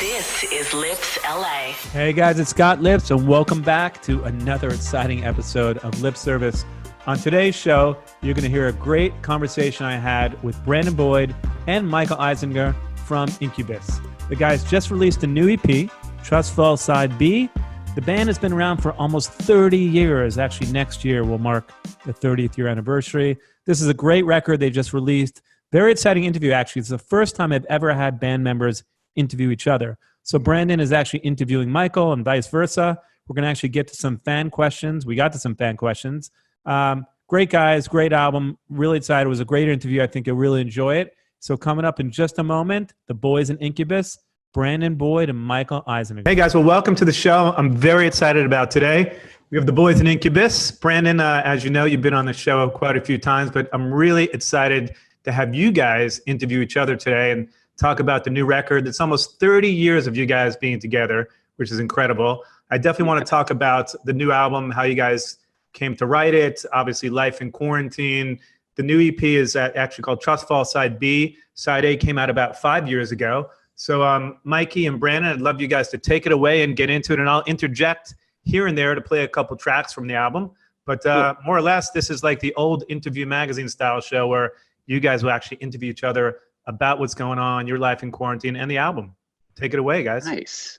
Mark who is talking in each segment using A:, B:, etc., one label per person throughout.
A: This is Lips LA.
B: Hey guys, it's Scott Lips, and welcome back to another exciting episode of Lip Service. On today's show, you're going to hear a great conversation I had with Brandon Boyd and Michael Einziger from Incubus. The guys just released a new EP, Trust Fall Side B. The band has been around for almost 30 years. Actually, next year will mark the 30th year anniversary. This is a great record they just released. Very exciting interview, actually. It's the first time I've ever had band members interview each other. So Brandon is actually interviewing Michael and vice versa. We're going to actually get to some fan questions. We got to some fan questions. Great guys, great album. Really excited. It was a great interview. I think you'll really enjoy it. So coming up in just a moment, the boys in Incubus, Brandon Boyd and Michael Einziger. Hey guys, well, welcome to the show. I'm very excited about today. We have the boys in Incubus. Brandon, as you know, you've been on the show quite a few times, but I'm really excited to have you guys interview each other today and talk about the new record. It's almost 30 years of you guys being together, which is incredible. I definitely want to talk about the new album, how you guys came to write it, obviously life in quarantine. The new EP is actually called Trust Fall Side B. Side A came out about 5 years ago. So Mikey and Brandon, I'd love you guys to take it away and get into it, and I'll interject here and there to play a couple tracks from the album. But more or less, this is like the old interview magazine style show where you guys will actually interview each other about what's going on, your life in quarantine, and the album. Take it away, guys.
C: Nice.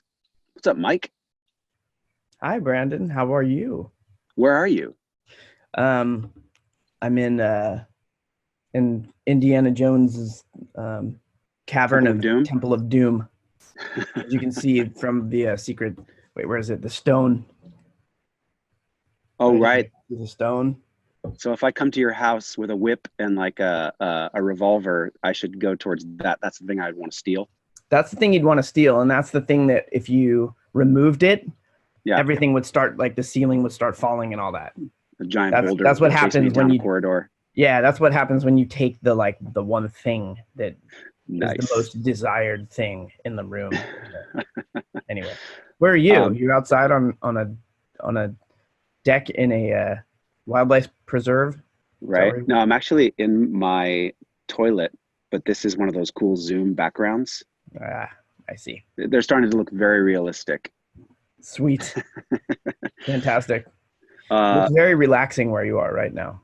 C: What's up, Mike?
D: Hi, Brandon. How are you?
C: Where are you?
D: I'm in Indiana Jones's cavern of
C: Doom?
D: Temple of Doom. As you can see from the secret. Wait, where is it? The stone.
C: Oh, right.
D: The stone.
C: So if I come to your house with a whip and like a revolver, I should go towards that. That's the thing I'd want to steal.
D: That's the thing you'd want to steal, and that's the thing that if you removed it, everything would start, like the ceiling would start falling and all that.
C: A giant boulder.
D: That's what happens when you
C: corridor.
D: Yeah, that's what happens when you take the one thing that
C: Nice.
D: is the most desired thing in the room. Anyway, where are you? You're outside on a deck in a wildlife preserve,
C: right? No, I'm actually in my toilet, but this is one of those cool Zoom backgrounds.
D: I see.
C: They're starting to look very realistic.
D: Sweet. Fantastic. It's very relaxing where you are right now.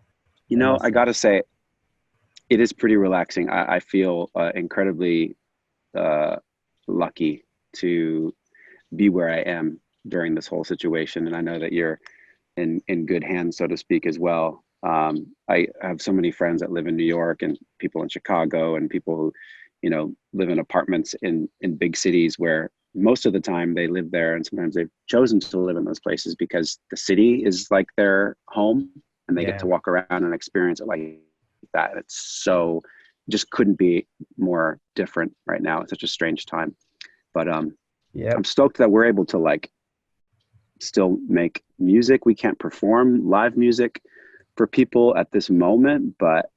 C: You know, I gotta say, it is pretty relaxing. I feel incredibly lucky to be where I am during this whole situation, and I know that you're in good hands, so to speak, as well. I have so many friends that live in New York, and people in Chicago, and people who, you know, live in apartments in big cities where most of the time they live there, and sometimes they've chosen to live in those places because the city is like their home, and they get to walk around and experience it like that. It's so, just couldn't be more different right now. It's such a strange time, but I'm stoked that we're able to like still make music. We can't perform live music for people at this moment, but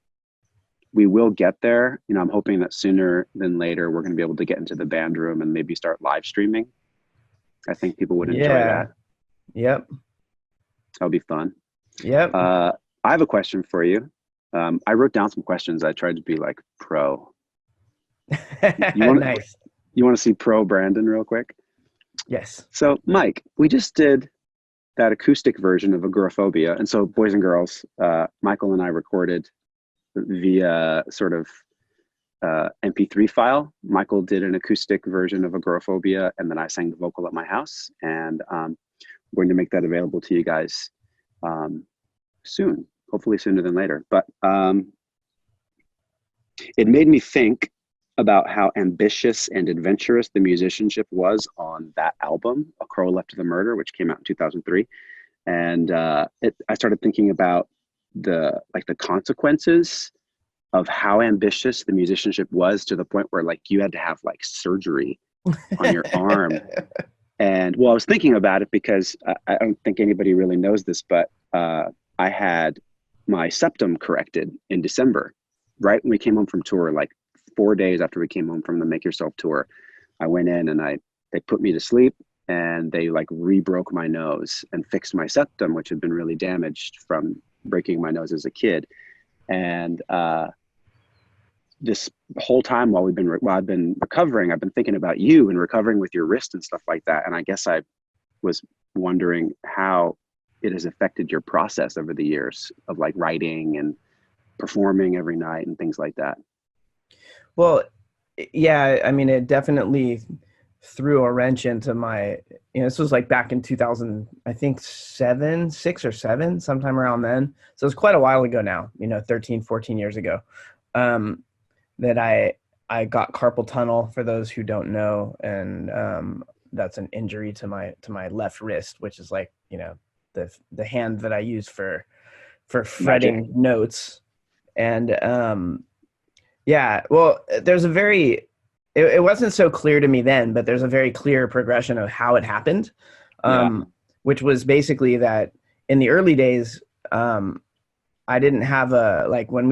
C: we will get there. You know, I'm hoping that sooner than later we're going to be able to get into the band room and maybe start live streaming. I think people would enjoy that.
D: Yep.
C: That'll be fun.
D: Yep.
C: I have a question for you. I wrote down some questions. I tried to be like pro.
D: Nice.
C: You want to see pro Brandon real quick?
D: Yes.
C: So Mike, we just did that acoustic version of Agoraphobia. And so boys and girls, Michael and I recorded via sort of MP3 file. Michael did an acoustic version of Agoraphobia, and then I sang the vocal at my house. And I'm going to make that available to you guys soon, hopefully sooner than later. But it made me think about how ambitious and adventurous the musicianship was on that album, A Crow Left to the Murder, which came out in 2003. And I started thinking about the consequences of how ambitious the musicianship was, to the point where like you had to have like surgery on your arm. And well, I was thinking about it because I don't think anybody really knows this, but I had my septum corrected in December, right when we came home from tour, like 4 days after we came home from the Make Yourself tour. I went in and they put me to sleep, and they like re-broke my nose and fixed my septum, which had been really damaged from breaking my nose as a kid. And this whole time while I've been recovering, I've been thinking about you and recovering with your wrist and stuff like that. And I guess I was wondering how it has affected your process over the years of like writing and performing every night and things like that.
D: Well, yeah, I mean, it definitely threw a wrench into my, this was like back in 2000, I think 6 or 7, sometime around then. So it's quite a while ago now, 13, 14 years ago, that I got carpal tunnel, for those who don't know. And that's an injury to my left wrist, which is like, the hand that I use for fretting notes. And yeah, well, there's it wasn't so clear to me then, but there's a very clear progression of how it happened, which was basically that in the early days, I didn't have when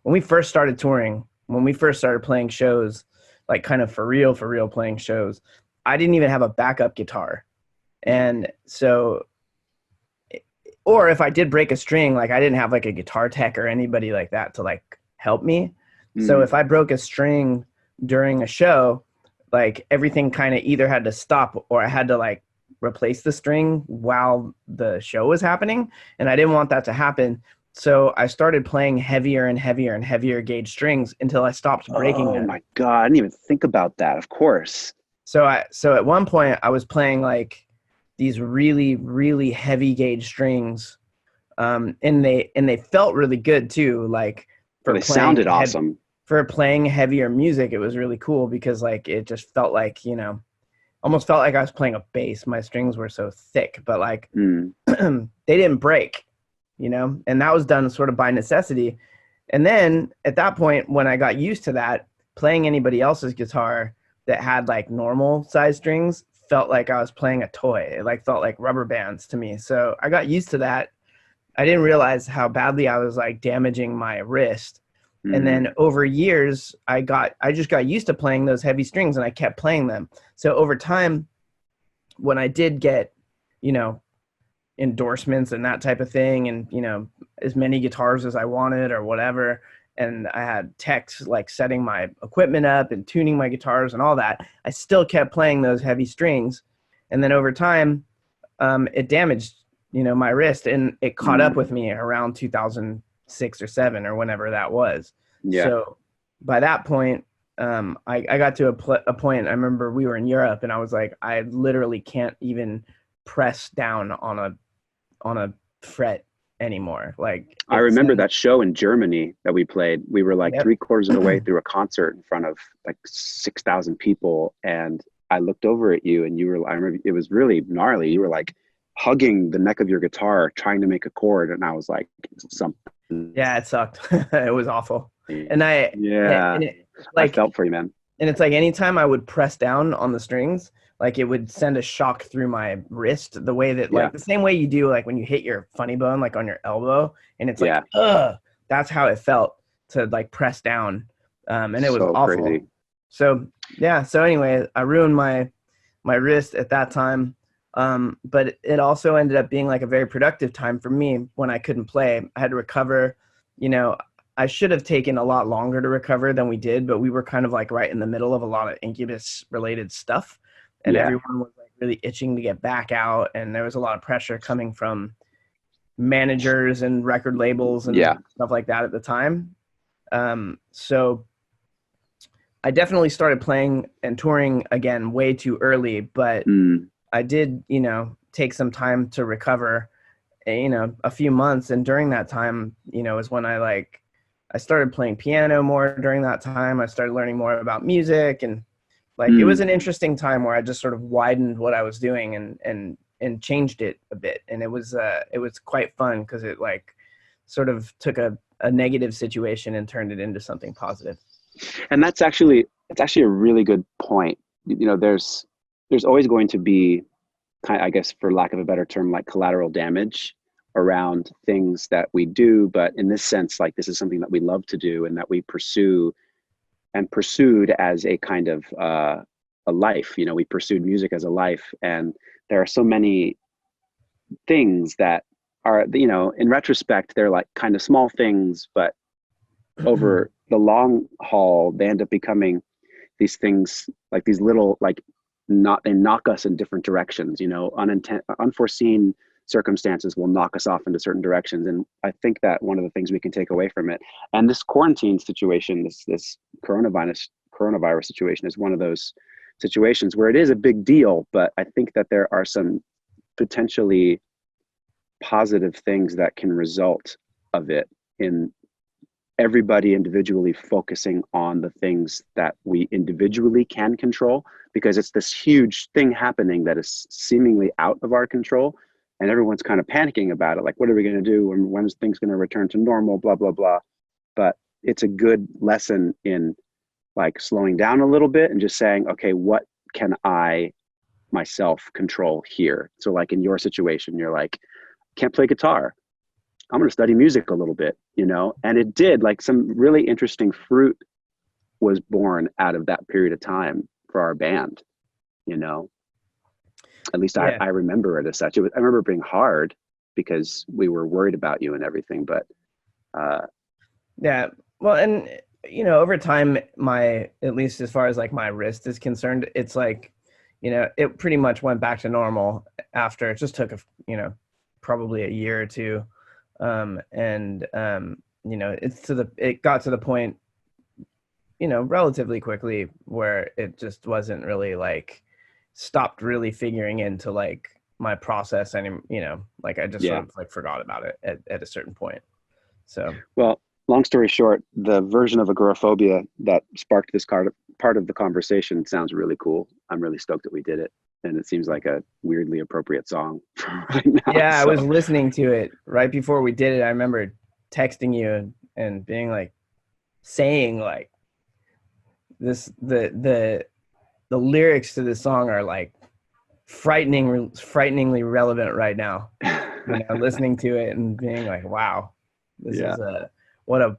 D: we first started touring, when we first started playing shows, like kind of for real playing shows, I didn't even have a backup guitar. And so, or if I did break a string, like I didn't have like a guitar tech or anybody like that to like help me. So if I broke a string during a show, like everything kind of either had to stop or I had to like replace the string while the show was happening. And I didn't want that to happen. So I started playing heavier and heavier and heavier gauge strings until I stopped breaking them.
C: Oh my God. I didn't even think about that. Of course.
D: So at one point I was playing like these really, really heavy gauge strings. And they felt really good too. Like
C: they sounded awesome.
D: For playing heavier music, it was really cool because like it just felt like, almost felt like I was playing a bass. My strings were so thick, but like they didn't break, and that was done sort of by necessity. And then at that point, when I got used to that, playing anybody else's guitar that had like normal size strings felt like I was playing a toy. It like felt like rubber bands to me. So I got used to that. I didn't realize how badly I was like damaging my wrist. And then over years, I just got used to playing those heavy strings and I kept playing them. So over time, when I did get, endorsements and that type of thing, and, as many guitars as I wanted or whatever, and I had techs like setting my equipment up and tuning my guitars and all that, I still kept playing those heavy strings. And then over time, it damaged, my wrist, and it caught up with me around 2006 or 7 or whenever that was.
C: Yeah.
D: So by that point, I got to a point, I remember we were in Europe and I was like, I literally can't even press down on a fret anymore. Like
C: I remember that show in Germany that we played. We were like 3/4 of the way through a concert in front of like 6,000 people. And I looked over at you and I remember it was really gnarly. You were like hugging the neck of your guitar, trying to make a chord. And I was like, something.
D: Yeah, it sucked. It was awful. And I
C: felt for you, man.
D: And it's like anytime I would press down on the strings, like it would send a shock through my wrist, the way that like the same way you do like when you hit your funny bone, like on your elbow, and it's like, that's how it felt to like press down. And it was so awful. Crazy. So yeah. So anyway, I ruined my wrist at that time. But it also ended up being like a very productive time for me when I couldn't play. I had to recover, I should have taken a lot longer to recover than we did, but we were kind of like right in the middle of a lot of Incubus related stuff. And everyone was like really itching to get back out. And there was a lot of pressure coming from managers and record labels and stuff like that at the time. So I definitely started playing and touring again way too early, but I did, take some time to recover, a few months. And during that time, is when I started playing piano more during that time. I started learning more about music, and it was an interesting time where I just sort of widened what I was doing and changed it a bit. And it was quite fun because it sort of took a negative situation and turned it into something positive.
C: And it's actually a really good point. There's always going to be I guess for lack of a better term, like collateral damage around things that we do. But in this sense, like this is something that we love to do and that we pursue and pursued as a kind of a life. We pursued music as a life. And there are so many things that are, in retrospect, they're like kind of small things, but over the long haul, they end up becoming these things, like these little, like, not, they knock us in different directions, you know, unforeseen circumstances will knock us off into certain directions. And I think that one of the things we can take away from it, and this quarantine situation, this coronavirus situation, is one of those situations where it is a big deal, but I think that there are some potentially positive things that can result of it, in everybody individually focusing on the things that we individually can control, because it's this huge thing happening that is seemingly out of our control, and everyone's kind of panicking about it, like, what are we going to do, and when is things going to return to normal, blah blah blah. But it's a good lesson in, like, slowing down a little bit and just saying, okay, what can I myself control here? So like in your situation, you're like, can't play guitar, I'm going to study music a little bit, you know? And it did, like, some really interesting fruit was born out of that period of time for our band, you know? At least
D: Yeah.
C: I remember it as such. I remember it being hard because we were worried about you and everything, but
D: Yeah. Well, and you know, over time, at least as far as like my wrist is concerned, it's like, you know, it pretty much went back to normal after. It just took probably a year or two. You know, it got to the point, you know, relatively quickly where it just wasn't really like, stopped really figuring into like my process, and, you know, like I just sort of like forgot about it at a certain point. So,
C: well, long story short, the version of agoraphobia that sparked this part of the conversation sounds really cool. I'm really stoked that we did it. And it seems like a weirdly appropriate song for right now.
D: Yeah, so. I was listening to it right before we did it. I remember texting you and being like, saying like, the lyrics to this song are like frighteningly relevant right now. You know, listening to it and being like, wow, this is what a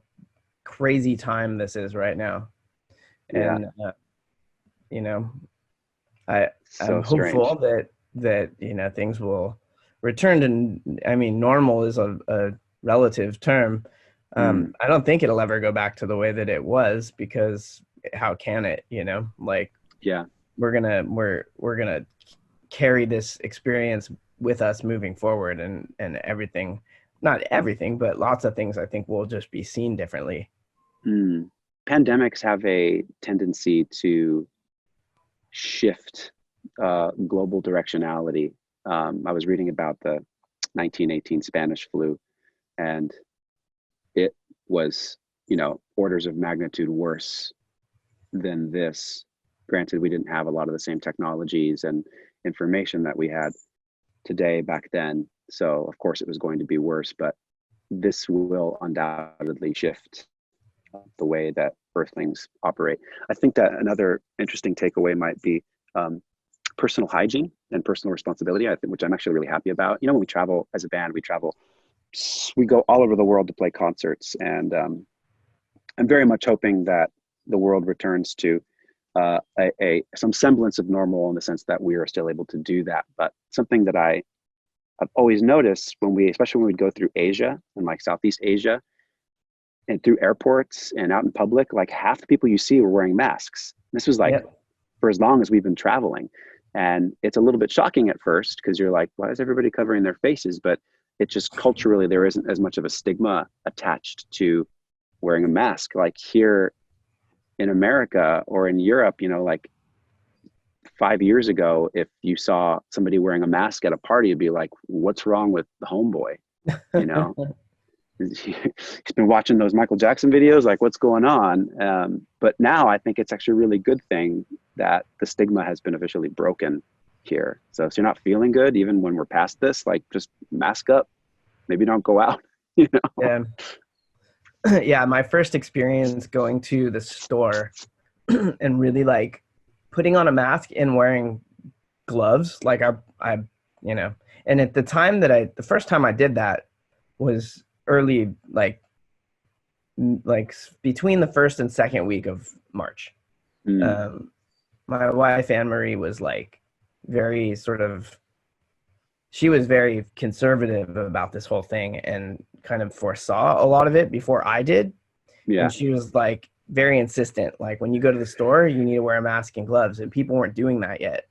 D: crazy time this is right now. And you know, I'm hopeful that you know, things will return to, I mean, normal is a relative term. I don't think it'll ever go back to the way that it was, because how can it, you know, like, we're gonna carry this experience with us moving forward, and everything, not everything, but lots of things I think will just be seen differently.
C: Pandemics have a tendency to shift global directionality. I was reading about the 1918 Spanish flu, and it was, you know, orders of magnitude worse than this. Granted, we didn't have a lot of the same technologies and information that we had today back then, so of course it was going to be worse, but this will undoubtedly shift the way that earthlings operate. I think that another interesting takeaway might be personal hygiene and personal responsibility, I think, which I'm actually really happy about. You know, when we travel as a band, we go all over the world to play concerts, and I'm very much hoping that the world returns to some semblance of normal, in the sense that we are still able to do that. But something that I've always noticed especially when we go through Asia and like Southeast Asia, and through airports and out in public, like half the people you see were wearing masks. This was like for as long as we've been traveling. And it's a little bit shocking at first, because you're like, why is everybody covering their faces? But it just culturally, there isn't as much of a stigma attached to wearing a mask. Like here in America or in Europe, you know, like 5 years ago, if you saw somebody wearing a mask at a party, it'd be like, what's wrong with the homeboy? You know? He's been watching those Michael Jackson videos, like, what's going on? But now I think it's actually a really good thing that the stigma has been officially broken here. So if you're not feeling good, even when we're past this, like, just mask up, maybe don't go out, you know?
D: Yeah, my first experience going to the store and really like putting on a mask and wearing gloves, like I you know, and at the time the first time I did that was early, like between the first and second week of March. My wife Anne Marie was like she was very conservative about this whole thing and kind of foresaw a lot of it before I did.
C: Yeah.
D: And she was like very insistent. Like, when you go to the store, you need to wear a mask and gloves, and people weren't doing that yet.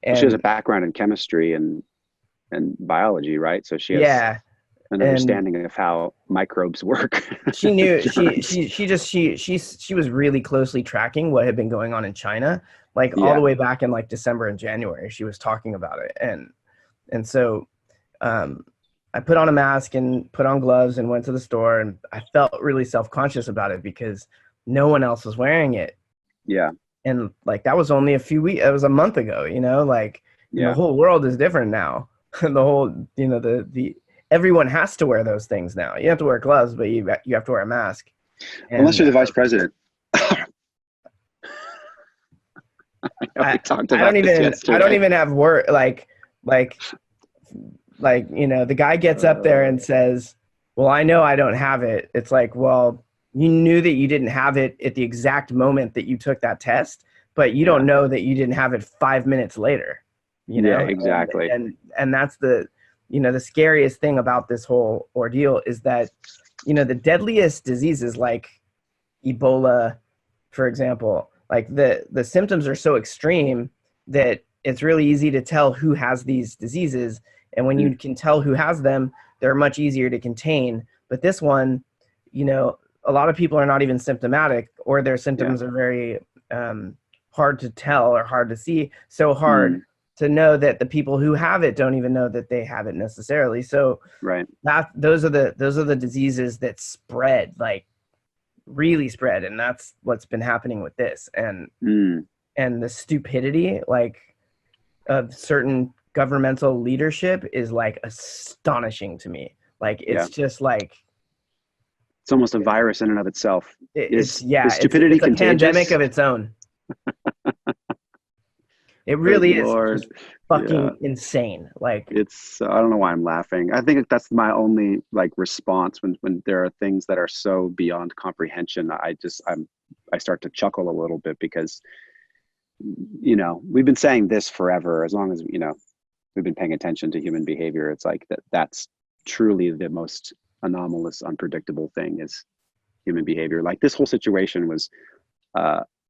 C: She has a
D: And
C: background in chemistry and biology, right? So she has
D: yeah,
C: an
D: and
C: understanding of how microbes work.
D: she knew
C: Germs.
D: she was really closely tracking what had been going on in China, like all the
C: Yeah.
D: way back in like December and January. She was talking about it, and so um, I put on a mask and put on gloves and went to the store, and I felt really self-conscious about it because no one else was wearing it.
C: Yeah.
D: And like, that was only a few weeks, it was a month ago, like, and the
C: Yeah.
D: whole world is different now. The whole, the everyone has to wear those things now. You have to wear gloves, but you have to wear a mask.
C: Unless
D: And
C: you're the vice president. We talked
D: I don't
C: about this
D: even
C: yesterday.
D: have word like the guy gets up there and says, well, I know I don't have it. It's like, well, you knew that you didn't have it at the exact moment that you took that test, but you don't know that you didn't have it 5 minutes later,
C: Yeah, exactly.
D: and that's the scariest thing about this whole ordeal is that, the deadliest diseases like Ebola, for example, like the symptoms are so extreme that it's really easy to tell who has these diseases. And when you can tell who has them, they're much easier to contain. But this one, a lot of people are not even symptomatic, or their symptoms are very hard to tell or hard to see. So hard to know that the people who have it don't even know that they have it necessarily. So
C: Right.
D: those are the diseases that spread, like really spread, and that's what's been happening with this. And the stupidity, like, of certain governmental leadership is like astonishing to me. Like, it's just like,
C: it's almost a virus in and of itself.
D: Is
C: stupidity
D: it's a
C: contagious?
D: pandemic of its own. It really is just fucking insane. Like,
C: it's, I don't know why I'm laughing. I think that's my only like response when there are things that are so beyond comprehension. I start to chuckle a little bit because, we've been saying this forever. As long as, we've been paying attention to human behavior, it's like that's truly the most anomalous, unpredictable thing is human behavior. Like, this whole situation was,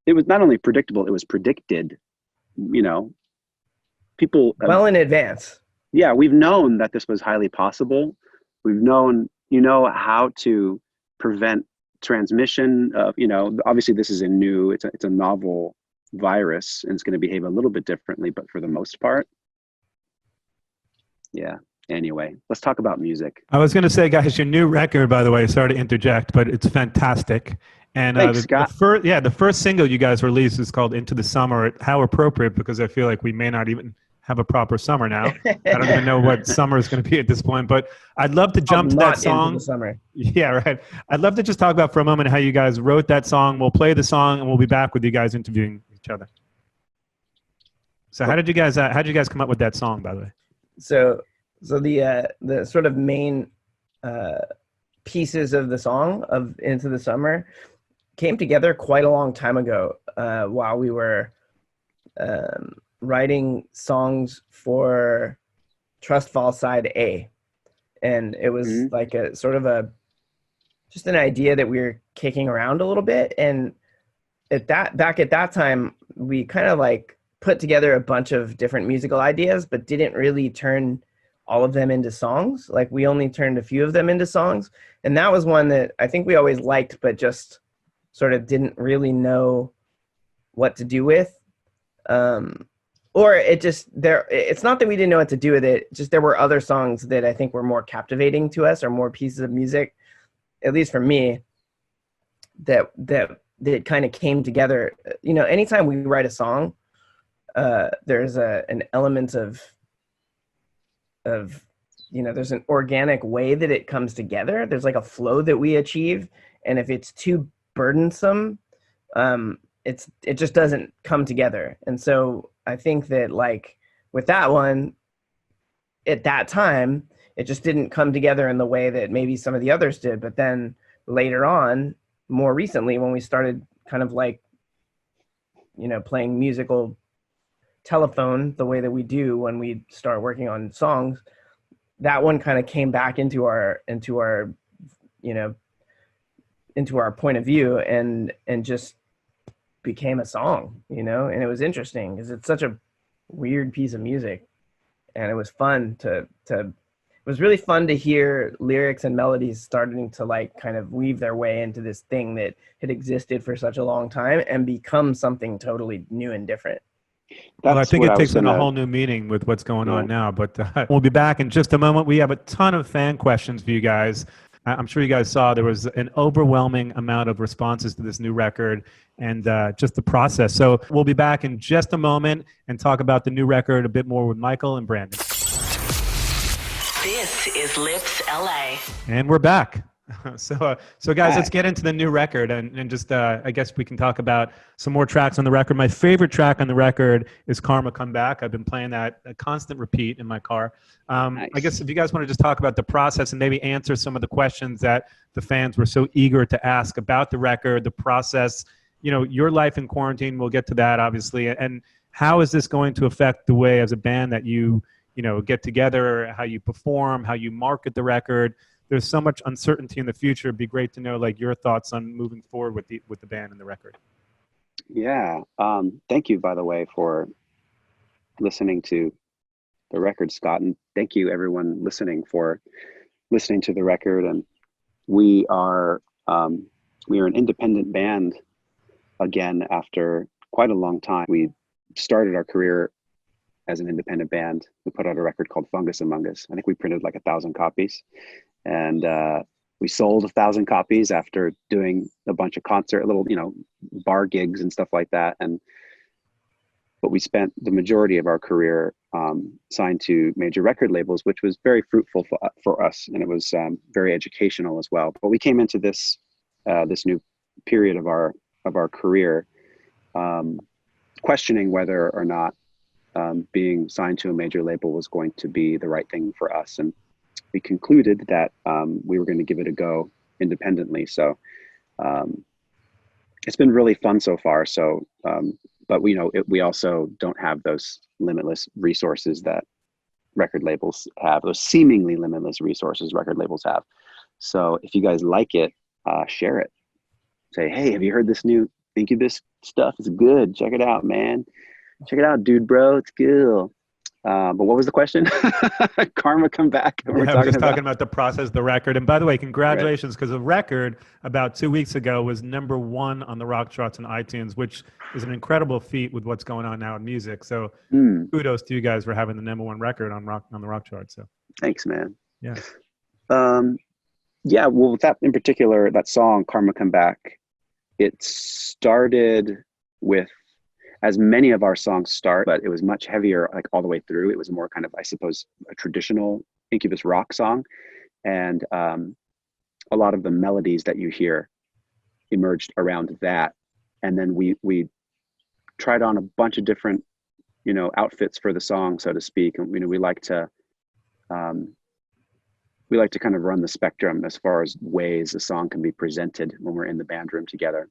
C: it was not only predictable, it was predicted. People
D: well in advance.
C: Yeah, we've known that this was highly possible. We've known, how to prevent transmission of, obviously this is it's a novel virus, and it's going to behave a little bit differently, but for the most part, yeah. Anyway, let's talk about music.
B: I was going to say, guys, your new record, by the way, sorry to interject, but it's fantastic. And
C: Thanks, Scott.
B: the first single you guys released is called Into the Summer. How appropriate, because I feel like we may not even have a proper summer now. I don't even know what summer is going to be at this point, but I'd love to jump to that song.
D: Into the summer.
B: Yeah, right. I'd love to just talk about for a moment how you guys wrote that song. We'll play the song and we'll be back with you guys interviewing each other. So how did you guys come up with that song, by the way?
D: So the sort of main pieces of the song of Into the Summer came together quite a long time ago, while we were writing songs for Trust Fall Side A. And it was like a sort of just an idea that we were kicking around a little bit. And back at that time, we kind of like put together a bunch of different musical ideas, but didn't really turn all of them into songs. Like, we only turned a few of them into songs. And that was one that I think we always liked, but just sort of didn't really know what to do with. Or it's not that we didn't know what to do with it. Just there were other songs that I think were more captivating to us, or more pieces of music, at least for me, that kind of came together. Anytime we write a song, there's an element of there's an organic way that it comes together. There's like a flow that we achieve. And if it's too burdensome, it just doesn't come together. And so I think that, like, with that one, at that time, it just didn't come together in the way that maybe some of the others did. But then later on, more recently, when we started kind of like, playing musical telephone the way that we do when we start working on songs, that one kind of came back into our into our point of view and just became a song, you know. And it was interesting because it's such a weird piece of music, and it was fun to it was really fun to hear lyrics and melodies starting to like kind of weave their way into this thing that had existed for such a long time and become something totally new and different.
B: Well, I think it takes on a
C: gonna-
B: whole new meaning with what's going on now, but we'll be back in just a moment. We have a ton of fan questions for you guys. I'm sure you guys saw there was an overwhelming amount of responses to this new record and just the process. So we'll be back in just a moment and talk about the new record a bit more with Michael and Brandon.
A: This is Lips LA.
B: And we're back. So guys, let's get into the new record and just, I guess we can talk about some more tracks on the record. My favorite track on the record is Karma Come Back. I've been playing that a constant repeat in my car.
C: Nice.
B: I guess if you guys want to just talk about the process and maybe answer some of the questions that the fans were so eager to ask about the record, the process, you know, your life in quarantine, we'll get to that obviously. And how is this going to affect the way as a band that you know, get together, how you perform, how you market the record? There's so much uncertainty in the future. It'd be great to know like your thoughts on moving forward with the band and the record.
C: Yeah. Thank you, by the way, for listening to the record, Scott, and thank you everyone listening for listening to the record. And we are an independent band again after quite a long time. We started our career as an independent band. We put out a record called Fungus Among Us. I think we printed like 1,000 copies, and we sold 1,000 copies after doing a bunch of little, you know, bar gigs and stuff like that. But we spent the majority of our career signed to major record labels, which was very fruitful for us, and it was very educational as well. But we came into this new period of our career questioning whether or not being signed to a major label was going to be the right thing for us. And we concluded that we were going to give it a go independently. So it's been really fun so far. So, but we also don't have those limitless resources that record labels have, those seemingly limitless resources record labels have. So if you guys like it, share it. Say, hey, have you heard this new Incubus stuff? It's good. Check it out, man. Check it out, dude, bro. It's cool. But what was the question? Karma Come Back.
B: We're talking about the process of the record. And by the way, congratulations, because the record about 2 weeks ago was #1 on the rock charts on iTunes, which is an incredible feat with what's going on now in music. So kudos to you guys for having the #1 record on the rock charts. So
C: thanks, man.
B: Yeah.
C: Yeah. Well, with that in particular, that song Karma Come Back, it started with, as many of our songs start, but it was much heavier, like all the way through. It was more kind of, I suppose, a traditional Incubus rock song. And a lot of the melodies that you hear emerged around that. And then we tried on a bunch of different, you know, outfits for the song, so to speak. And, you know, we like to kind of run the spectrum as far as ways a song can be presented when we're in the band room together.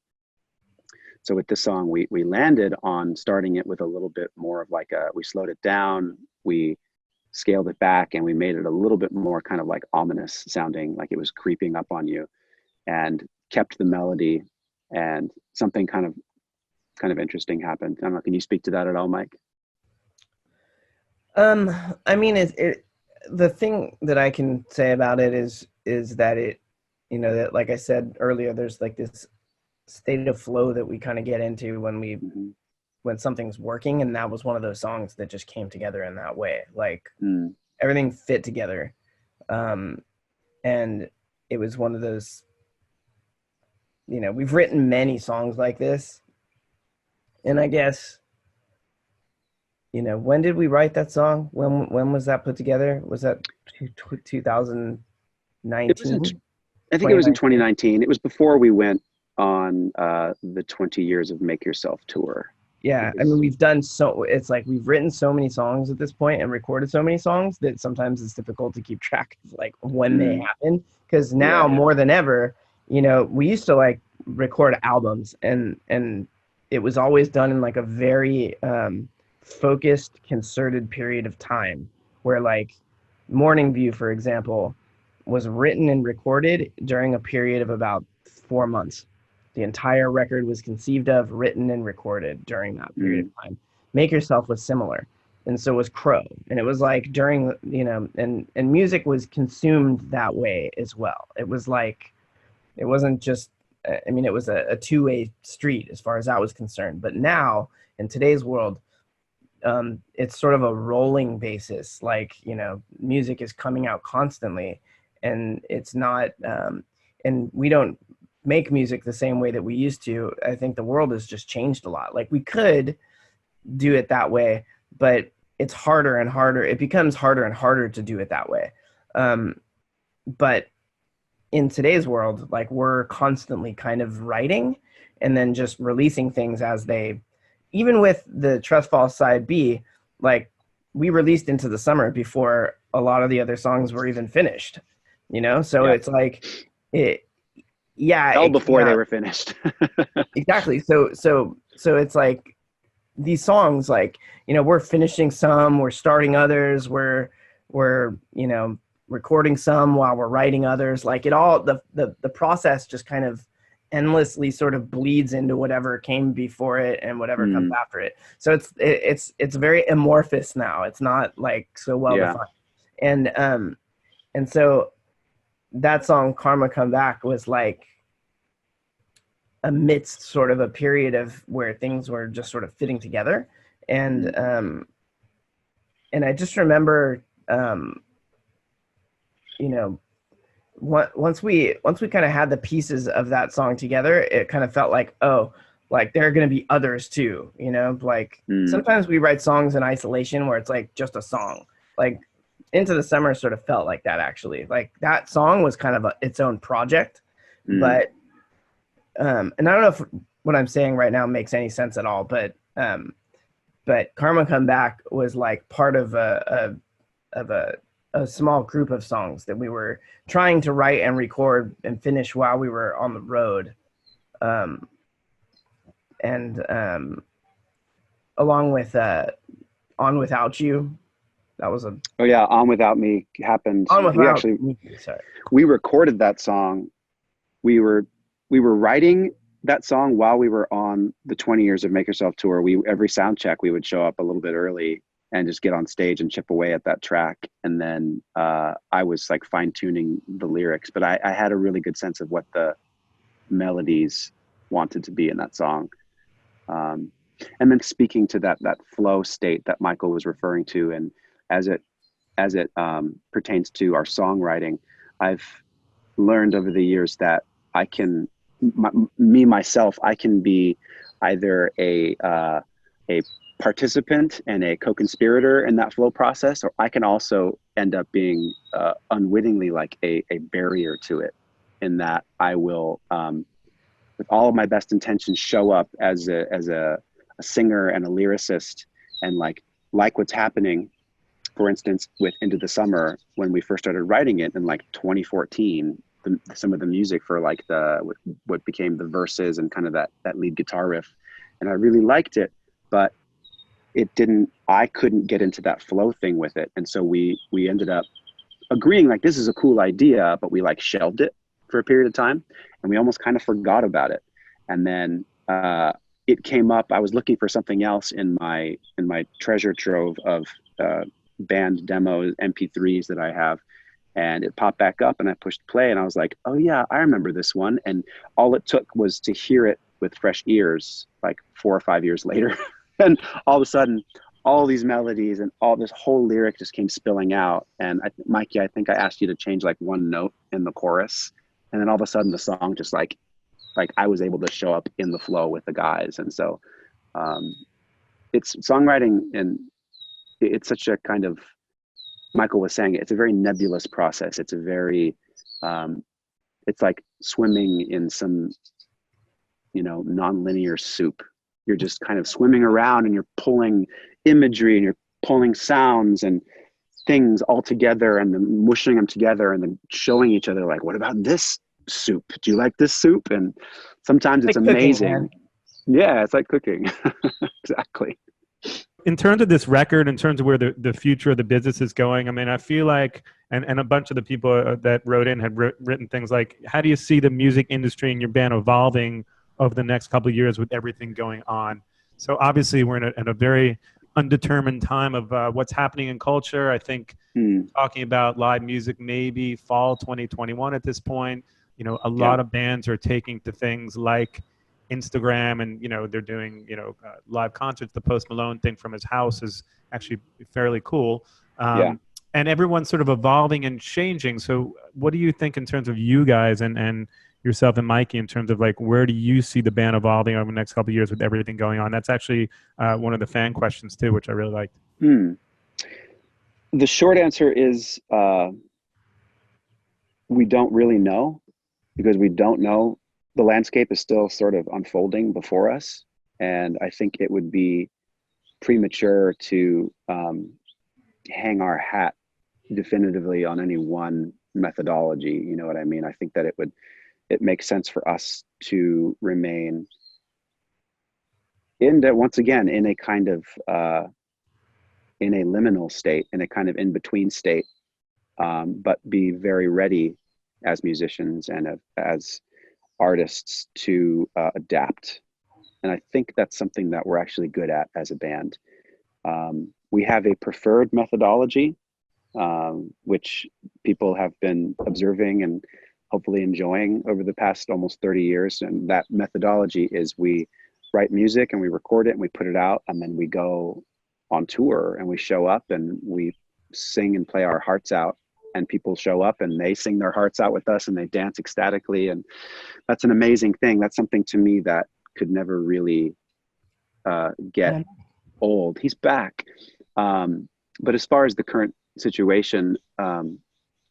C: So with this song, we landed on starting it with a little bit more of like we slowed it down, we scaled it back, and we made it a little bit more kind of like ominous sounding, like it was creeping up on you, and kept the melody, and something kind of interesting happened. I don't know, can you speak to that at all, Mike?
D: I mean, the thing that I can say about it is that it, you know, that like I said earlier, there's like this state of flow that we kind of get into when something's working, and that was one of those songs that just came together in that way. Like everything fit together, and it was one of those, you know, we've written many songs like this, and I guess, you know, when did we write that song? When was that put together? Was that 2019?
C: I think it was in 2019. It was before we went on the 20 Years of Make Yourself tour.
D: Yeah, I mean, it's like we've written so many songs at this point and recorded so many songs that sometimes it's difficult to keep track of like when they happen, because now more than ever, you know, we used to like record albums and it was always done in like a very focused, concerted period of time, where like Morning View, for example, was written and recorded during a period of about 4 months. The entire record was conceived of, written, and recorded during that period of time. Make Yourself was similar, and so was Crow. And it was like during, and music was consumed that way as well. It was like, it wasn't just, it was a two-way street as far as that was concerned. But now, in today's world, it's sort of a rolling basis. Like, music is coming out constantly, and it's not, and we don't make music the same way that we used to. I think the world has just changed a lot. Like, we could do it that way, but it's harder and harder. It becomes harder and harder to do it that way. But in today's world, like, we're constantly kind of writing and then just releasing things as they, even with the Trust Fall side B, like, we released Into the Summer before a lot of the other songs were even finished, So it's like,
C: before they were finished.
D: Exactly. So it's like these songs, like, we're finishing some, we're starting others, we're recording some while we're writing others. Like, it all, the process just kind of endlessly sort of bleeds into whatever came before it and whatever comes after it. So it's very amorphous now. It's not like so well defined. And so that song Karma Come Back was like amidst sort of a period of where things were just sort of fitting together. And I just remember, once we kind of had the pieces of that song together, it kind of felt like, oh, like, there are going to be others too, like sometimes we write songs in isolation where it's like just a song. Like, Into the Summer sort of felt like that, actually. Like, that song was kind of its own project, but and I don't know if what I'm saying right now makes any sense at all, but Karma Come Back was like part of a small group of songs that we were trying to write and record and finish while we were on the road. Along with On Without You, that was
C: On Without Me happened. We recorded that song. We were writing that song while we were on the 20 Years of Make Yourself tour. Every sound check, we would show up a little bit early and just get on stage and chip away at that track. And then I was like fine tuning the lyrics, but I had a really good sense of what the melodies wanted to be in that song. And then speaking to that flow state that Michael was referring to, and as it pertains to our songwriting, I've learned over the years that I can, myself, I can be either a participant and a co-conspirator in that flow process, or I can also end up being unwittingly like a barrier to it, in that I will, with all of my best intentions, show up as a singer and a lyricist, and like what's happening, for instance, with Into the Summer, when we first started writing it in like 2014. Some of the music for like what became the verses and kind of that lead guitar riff, and I really liked it, but I couldn't get into that flow thing with it. And so we ended up agreeing like, this is a cool idea, but we like shelved it for a period of time, and we almost kind of forgot about it. And then it came up. I was looking for something else in my treasure trove of band demos, MP3s that I have. And it popped back up, and I pushed play, and I was like, oh yeah, I remember this one. And all it took was to hear it with fresh ears, like 4 or 5 years later. And all of a sudden, all these melodies and all this whole lyric just came spilling out. And Mikey, I think I asked you to change like one note in the chorus. And then all of a sudden the song just like I was able to show up in the flow with the guys. And so it's songwriting, and it's such a kind of, Michael was saying, it's a very nebulous process. It's a very, it's like swimming in some, non-linear soup. You're just kind of swimming around, and you're pulling imagery, and you're pulling sounds and things all together, and then mushing them together, and then showing each other like, what about this soup? Do you like this soup? And sometimes it's like amazing. Cooking, yeah, it's like cooking. Exactly.
B: In terms of this record, in terms of where the future of the business is going, I mean, I feel like and a bunch of the people that wrote in had written things like, how do you see the music industry and your band evolving over the next couple of years with everything going on? So obviously we're in a very undetermined time of what's happening in culture. I think talking about live music, maybe fall 2021 at this point. A lot of bands are taking to things like Instagram, and they're doing live concerts. The Post Malone thing from his house is actually fairly cool. And everyone's sort of evolving and changing. So what do you think in terms of you guys and yourself and Mikey, in terms of like, where do you see the band evolving over the next couple of years with everything going on? That's actually one of the fan questions too, which I really liked.
C: The short answer is we don't really know, because we don't know. The landscape is still sort of unfolding before us. And I think it would be premature to hang our hat definitively on any one methodology. You know what I mean? I think that it makes sense for us to remain once again, in a kind of, in a liminal state, in a kind of in-between state, but be very ready as musicians and as artists to adapt. And I think that's something that we're actually good at as a band. We have a preferred methodology, which people have been observing and hopefully enjoying over the past almost 30 years. And that methodology is we write music and we record it and we put it out, and then we go on tour and we show up and we sing and play our hearts out, and people show up and they sing their hearts out with us and they dance ecstatically. And that's an amazing thing. That's something to me that could never really get old. He's back. But as far as the current situation,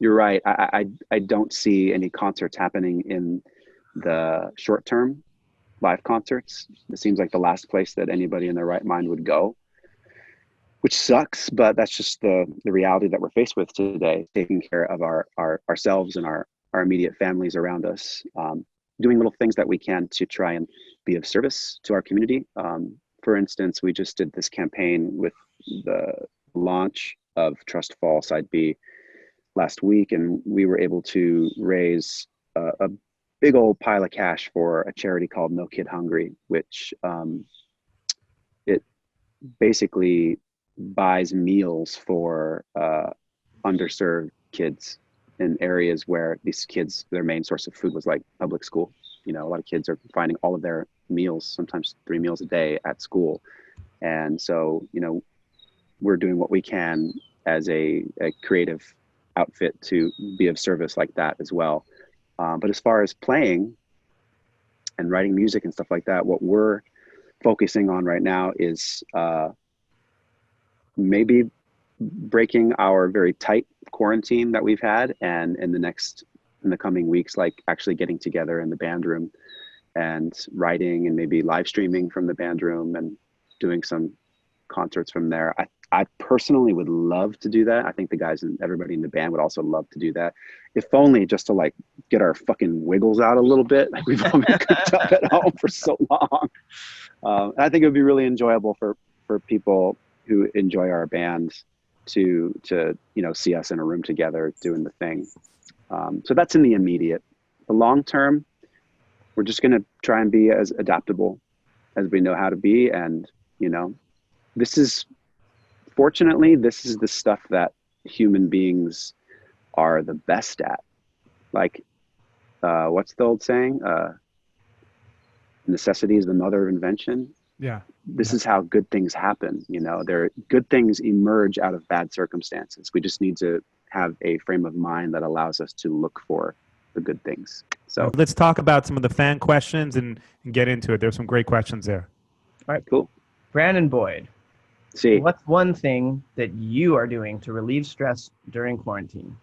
C: you're right. I don't see any concerts happening in the short term, live concerts. It seems like the last place that anybody in their right mind would go, which sucks, but that's just the reality that we're faced with today, taking care of ourselves and our immediate families around us, doing little things that we can to try and be of service to our community. For instance, we just did this campaign with the launch of Trust Fall Side B last week, and we were able to raise a big old pile of cash for a charity called No Kid Hungry, which it basically buys meals for underserved kids in areas where these kids, their main source of food was like public school. A lot of kids are finding all of their meals, sometimes 3 meals a day at school. And so, we're doing what we can as a creative outfit to be of service like that as well. But as far as playing and writing music and stuff like that, what we're focusing on right now is maybe breaking our very tight quarantine that we've had, and in the coming weeks, like actually getting together in the band room and writing and maybe live streaming from the band room and doing some concerts from there. I personally would love to do that. I think the guys and everybody in the band would also love to do that, if only just to like get our fucking wiggles out a little bit. Like, we've all been cooped up at home for so long. I think it would be really enjoyable for people who enjoy our band to see us in a room together doing the thing. So that's in the immediate. The long term, we're just going to try and be as adaptable as we know how to be. And, fortunately, this is the stuff that human beings are the best at. Like, what's the old saying? Necessity is the mother of invention.
B: Yeah.
C: This is how good things happen. Good things emerge out of bad circumstances. We just need to have a frame of mind that allows us to look for the good things. So
B: let's talk about some of the fan questions and get into it. There's some great questions there.
D: All right,
C: cool.
D: Brandon Boyd,
C: see,
D: what's one thing that you are doing to relieve stress during quarantine?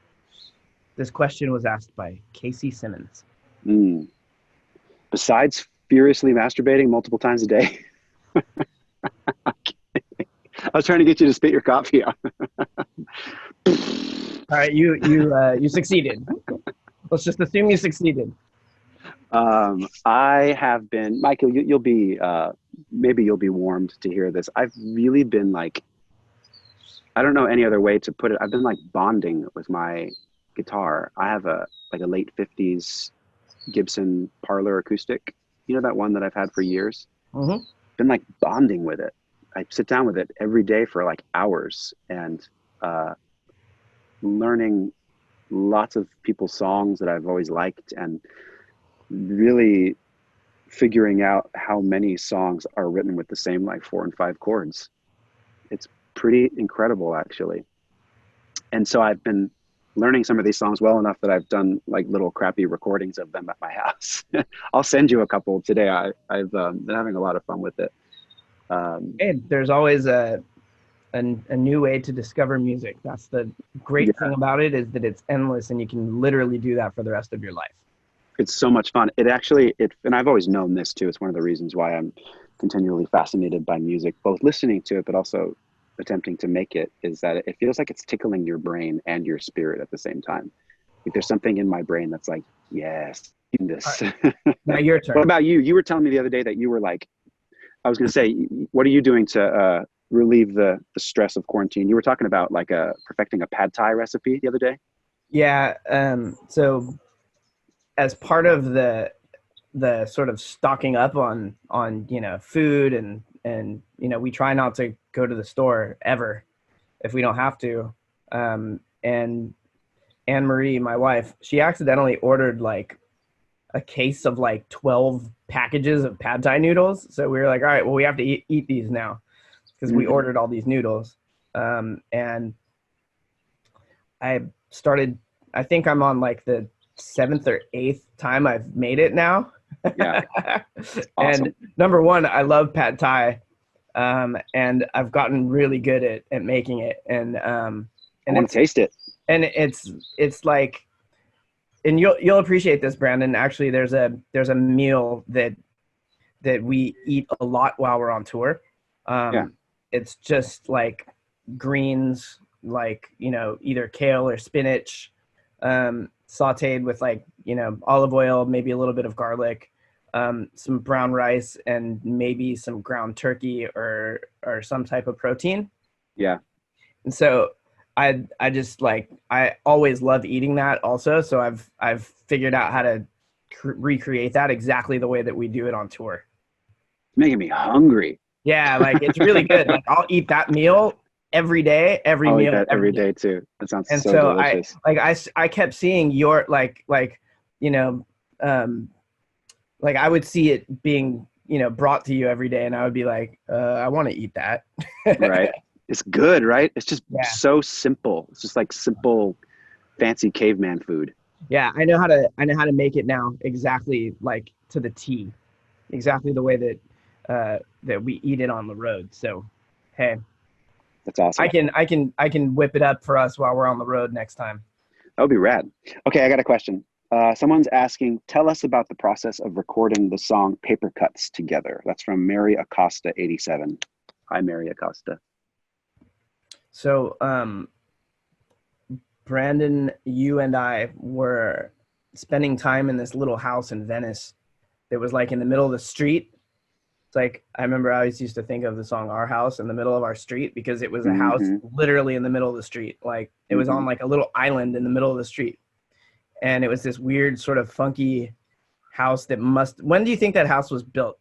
D: This question was asked by Casey Simmons.
C: Besides furiously masturbating multiple times a day. I was trying to get you to spit your coffee out.
D: All right, you succeeded. Let's just assume you succeeded.
C: I have been, Michael, you'll be, maybe you'll be warmed to hear this. I've really been like I don't know any other way to put it. I've been like bonding with my guitar. I have a late 50s Gibson Parlor acoustic. You know, that one that I've had for years?
D: Mm-hmm.
C: Been like bonding with it. I sit down with it every day for like hours and uh, learning lots of people's songs that I've always liked and really figuring out how many songs are written with the same like 4 and 5 chords. It's pretty incredible, actually. And so I've been learning some of these songs well enough that I've done like little crappy recordings of them at my house. I'll send you a couple today. I've been having a lot of fun with it.
D: Hey, there's always a new way to discover music. That's the great thing about it, is that it's endless and you can literally do that for the rest of your life.
C: It's so much fun. And I've always known this too. It's one of the reasons why I'm continually fascinated by music, both listening to it, but also attempting to make it, is that it feels like it's tickling your brain and your spirit at the same time. Like there's something in my brain that's like, yes, this.
D: Right. Now your turn.
C: What about you? You were telling me the other day that you were like, I was going to say, what are you doing to relieve the stress of quarantine? You were talking about like perfecting a pad thai recipe the other day.
D: Yeah. So as part of the sort of stocking up on food and we try not to go to the store ever if we don't have to. And Anne Marie, my wife, she accidentally ordered like a case of like 12 packages of pad thai noodles. So we were like, all right, well, we have to eat these now, because we ordered all these noodles. And I think I'm on like the 7th or 8th time I've made it now.
C: Yeah.
D: Awesome.
C: And
D: number one, I love pad thai. And I've gotten really good at making it. And
C: I want to taste it.
D: And it's like, and you'll appreciate this, Brandon. Actually, there's a meal that we eat a lot while we're on tour. It's just like greens, like, either kale or spinach, sauteed with like, olive oil, maybe a little bit of garlic, some brown rice, and maybe some ground turkey or some type of protein.
C: Yeah.
D: And so I just like, I always love eating that also. So I've figured out how to recreate that exactly the way that we do it on tour.
C: It's making me hungry.
D: Yeah, like it's really good. Like I'll eat that meal every day,
C: I'll eat that every day too. That sounds
D: and
C: so delicious.
D: I kept seeing your like I would see it being brought to you every day, and I would be like, I want to eat that.
C: Right. It's good, right? It's just so simple. It's just like simple, fancy caveman food.
D: Yeah, I know how to make it now exactly like to the T, exactly the way that we eat it on the road. So, hey,
C: that's awesome.
D: I can whip it up for us while we're on the road next time.
C: That would be rad. Okay, I got a question. Someone's asking, tell us about the process of recording the song Paper Cuts together. That's from Mary Acosta 87. Hi, Mary Acosta.
D: So, Brandon, you and I were spending time in this little house in Venice. It was like in the middle of the street. It's like, I remember I always used to think of the song Our House in the middle of our street, because it was a house literally in the middle of the street. Like it was on like a little island in the middle of the street. And it was this weird sort of funky house when do you think that house was built?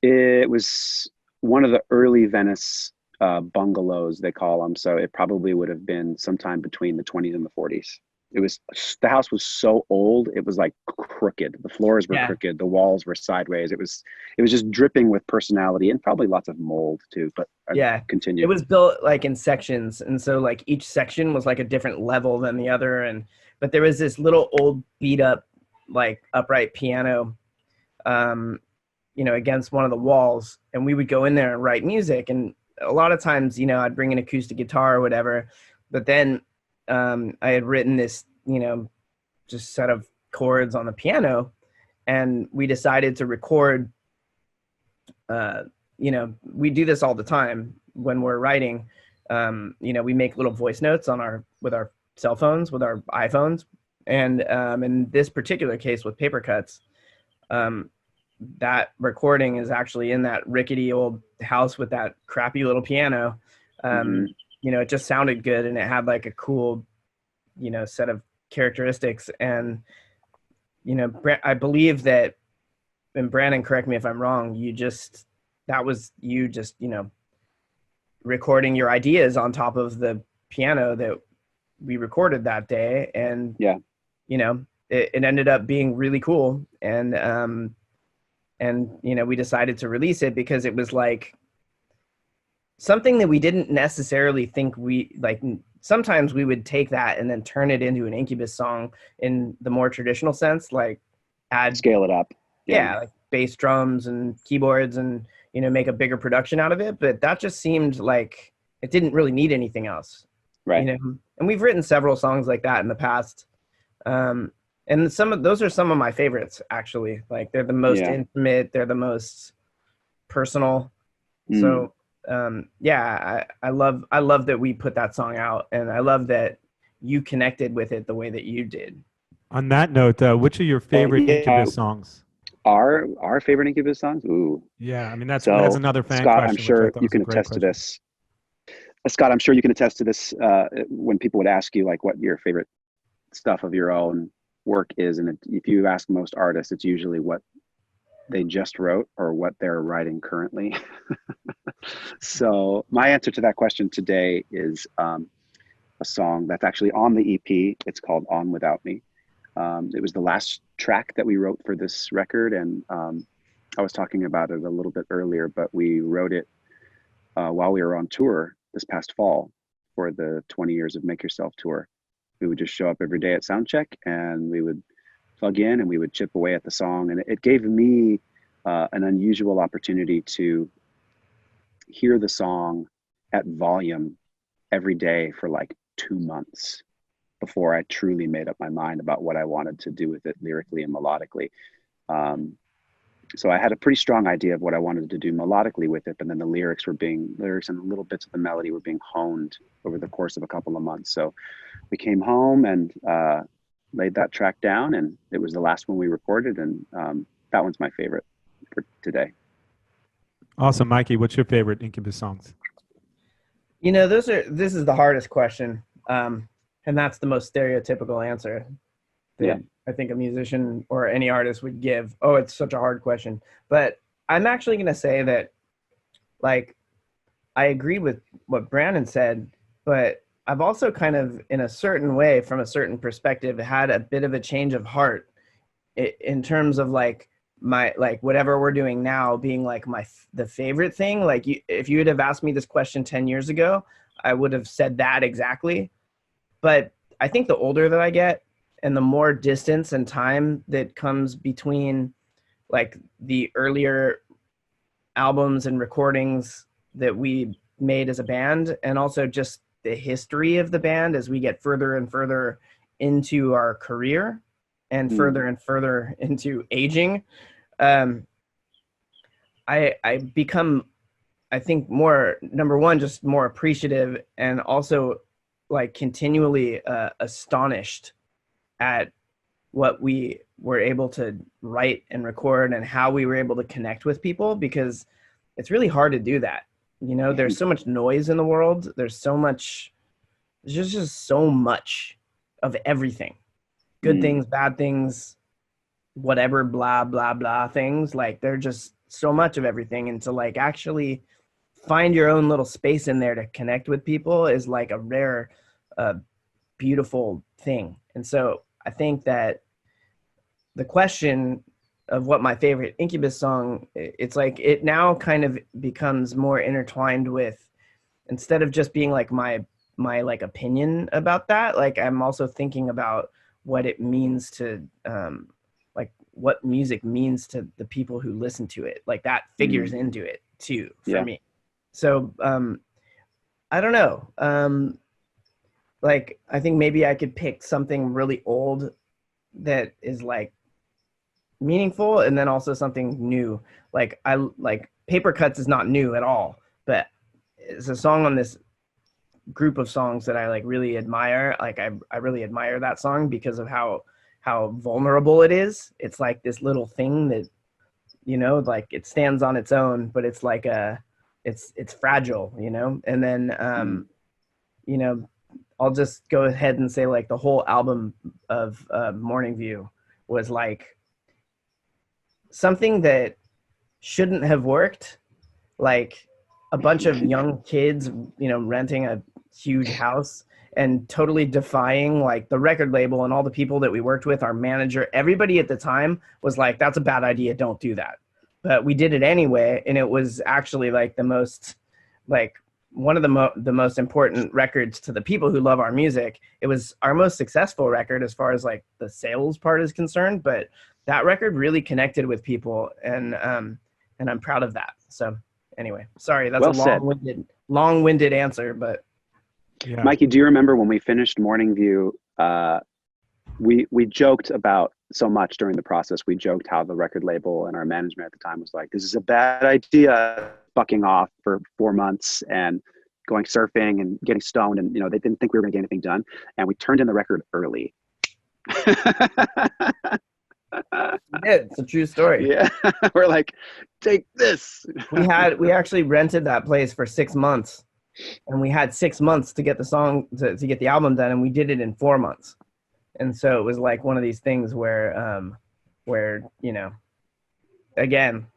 C: It was one of the early Venice bungalows, they call them. So it probably would have been sometime between the 20s and the 40s. The house was so old, it was like crooked. The floors were crooked. The walls were sideways. It was just dripping with personality and probably lots of mold too, but continue.
D: It was built like in sections. And so like each section was like a different level than the other. But there was this little old beat up, like upright piano, against one of the walls. And we would go in there and write music. And a lot of times, I'd bring an acoustic guitar or whatever, but then I had written this, just set of chords on the piano, and we decided to record, we do this all the time when we're writing. We make little voice notes with our cell phones, with our iPhones. And in this particular case with Paper Cuts, that recording is actually in that rickety old house with that crappy little piano. it just sounded good and it had like a cool, set of characteristics. And, I believe that, and Brandon, correct me if I'm wrong, that was you just, recording your ideas on top of the piano that we recorded that day. And,
C: Yeah.
D: It ended up being really cool. And, we decided to release it because it was like something that we didn't necessarily think we like. Sometimes we would take that and then turn it into an Incubus song in the more traditional sense, like
C: Scale it up.
D: Yeah, like bass drums and keyboards and, make a bigger production out of it. But that just seemed like it didn't really need anything else.
C: Right.
D: And we've written several songs like that in the past. And those are some of my favorites, actually. Like they're the most intimate, they're the most personal. So I love that we put that song out, and I love that you connected with it the way that you did.
B: On that note, which are your favorite Incubus songs?
C: Our favorite Incubus songs? Ooh.
B: Yeah, I mean that's another fan
C: Scott,
B: question.
C: I'm sure you can attest to this. Scott, I'm sure you can attest to this when people would ask you like what your favorite stuff of your own work is, and if you ask most artists, it's usually what they just wrote or what they're writing currently. So my answer to that question today is a song that's actually on the EP. It's called On Without Me. It was the last track that we wrote for this record, and I was talking about it a little bit earlier, but we wrote it while we were on tour this past fall for the 20 Years of Make Yourself tour. We would just show up every day at soundcheck, and we would plug in and we would chip away at the song. And it gave me an unusual opportunity to hear the song at volume every day for like 2 months before I truly made up my mind about what I wanted to do with it lyrically and melodically. So I had a pretty strong idea of what I wanted to do melodically with it, but then the lyrics and little bits of the melody were being honed over the course of a couple of months. So we came home and laid that track down, and it was the last one we recorded, and that one's my favorite for today.
B: Awesome. Mikey, what's your favorite Incubus songs?
D: This is the hardest question. And that's the most stereotypical answer that I think a musician or any artist would give. Oh, it's such a hard question. But I'm actually going to say that, like, I agree with what Brandon said, but I've also kind of, in a certain way, from a certain perspective, had a bit of a change of heart in terms of like whatever we're doing now being like the favorite thing. Like if you would have asked me this question 10 years ago, I would have said that exactly. But I think the older that I get and the more distance and time that comes between like the earlier albums and recordings that we made as a band, and also just the history of the band as we get further and further into our career and further and further into aging, I become, I think, more, number one, just more appreciative, and also like continually astonished at what we were able to write and record and how we were able to connect with people, because it's really hard to do that. There's so much noise in the world. There's just so much of everything, good things, bad things, whatever, blah, blah, blah things. Like they're just so much of everything. And to like actually find your own little space in there to connect with people is like a rare, beautiful thing. And so I think that the question of what my favorite Incubus song, it's like it now kind of becomes more intertwined with, instead of just being like my like opinion about that, like I'm also thinking about what it means to like what music means to the people who listen to it. Like that figures into it too for me. So I don't know. Like I think maybe I could pick something really old that is like meaningful, and then also something new. Like Paper Cuts is not new at all, but it's a song on this group of songs that I like really admire. Like I really admire that song because of how vulnerable it is. It's like this little thing that, like it stands on its own, but it's like it's fragile, and then you know, I'll just go ahead and say like the whole album of Morning View was like something that shouldn't have worked. Like a bunch of young kids, you know, renting a huge house and totally defying like the record label and all the people that we worked with, our manager, everybody at the time was like, that's a bad idea. Don't do that. But we did it anyway. And it was actually like the most, like one of the most important records to the people who love our music. It was our most successful record as far as like the sales part is concerned, but that record really connected with people. And I'm proud of that. So anyway, sorry, that's
C: well
D: a long-winded answer, but
B: Yeah.
C: Mikey, do you remember when we finished Morning View? We joked about so much during the process. We joked how the record label and our management at the time was like, "This is a bad idea." Fucking off for 4 months and going surfing and getting stoned, and they didn't think we were going to get anything done. And we turned in the record early.
D: it's a true story.
C: Yeah, we're like, take this.
D: We actually rented that place for 6 months. And we had 6 months to get the song to get the album done, and we did it in 4 months. And so it was like one of these things where again,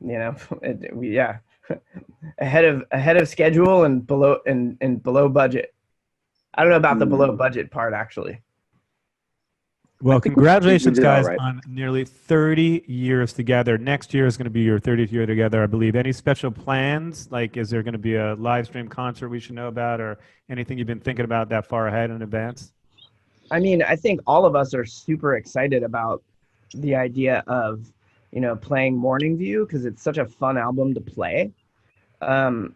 D: ahead of schedule and below budget. I don't know about the below budget part actually.
B: Well, congratulations, guys,
C: right.
B: on nearly 30 years together. Next year is going to be your 30th year together, I believe. Any special plans? Like, is there going to be a live stream concert we should know about, or anything you've been thinking about that far ahead in advance?
D: I mean, I think all of us are super excited about the idea of, playing Morning View because it's such a fun album to play. And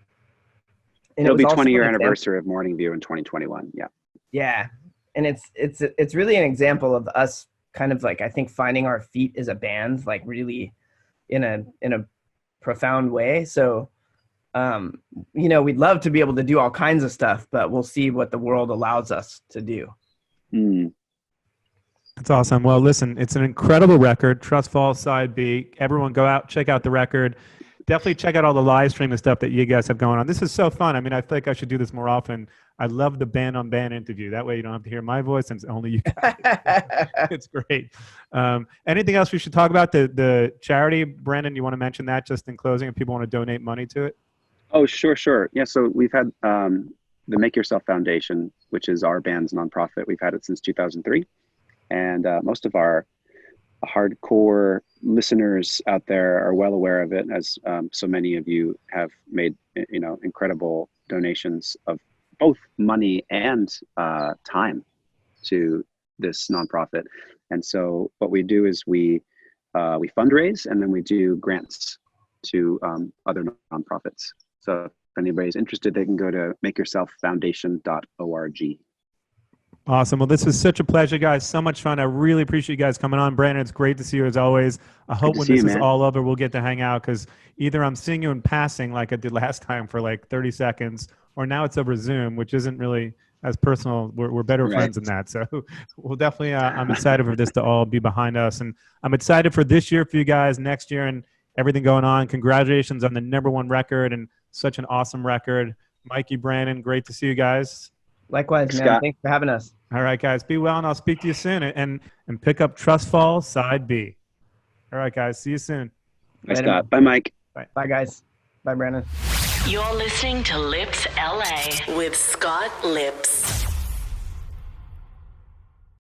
C: It'll be 20-year anniversary of Morning View in 2021. Yeah.
D: Yeah. And it's really an example of us kind of like, I think, finding our feet as a band, like really in a profound way. So, we'd love to be able to do all kinds of stuff, but we'll see what the world allows us to do.
B: That's awesome. Well, listen, it's an incredible record, Trust Falls Side B. Everyone go out, check out the record. Definitely check out all the live stream and stuff that you guys have going on. This is so fun. I mean, I feel like I should do this more often. I love the band-on-band interview. That way you don't have to hear my voice and it's only you guys. It's great. Anything else we should talk about? The charity, Brandon, you want to mention that just in closing if people want to donate money to it?
C: Oh, sure. Yeah, so we've had the Make Yourself Foundation, which is our band's nonprofit. We've had it since 2003. And most of our hardcore listeners out there are well aware of it, as so many of you have made incredible donations of both money and time to this nonprofit. And so what we do is we fundraise, and then we do grants to other nonprofits. So if anybody's interested, they can go to makeyourselffoundation.org.
B: Awesome. Well, this was such a pleasure, guys. So much fun. I really appreciate you guys coming on. Brandon, it's great to see you as always. I hope when this is all over, we'll get to hang out, because either I'm seeing you in passing like I did last time for like 30 seconds, or now it's over Zoom, which isn't really as personal. We're better friends than that. So we'll definitely, I'm excited for this to all be behind us. And I'm excited for this year for you guys, next year, and everything going on. Congratulations on the #1 record and such an awesome record. Mikey, Brandon, great to see you guys.
D: Likewise, man.
C: Scott.
D: Thanks for having us.
B: All right, guys. Be well, and I'll speak to you soon. And pick up Trust Falls Side B. All right, guys. See you soon.
C: Bye, Scott. Bye, Mike.
D: Bye, guys. Bye, Brandon.
A: You're listening to Lips LA with Scott Lips.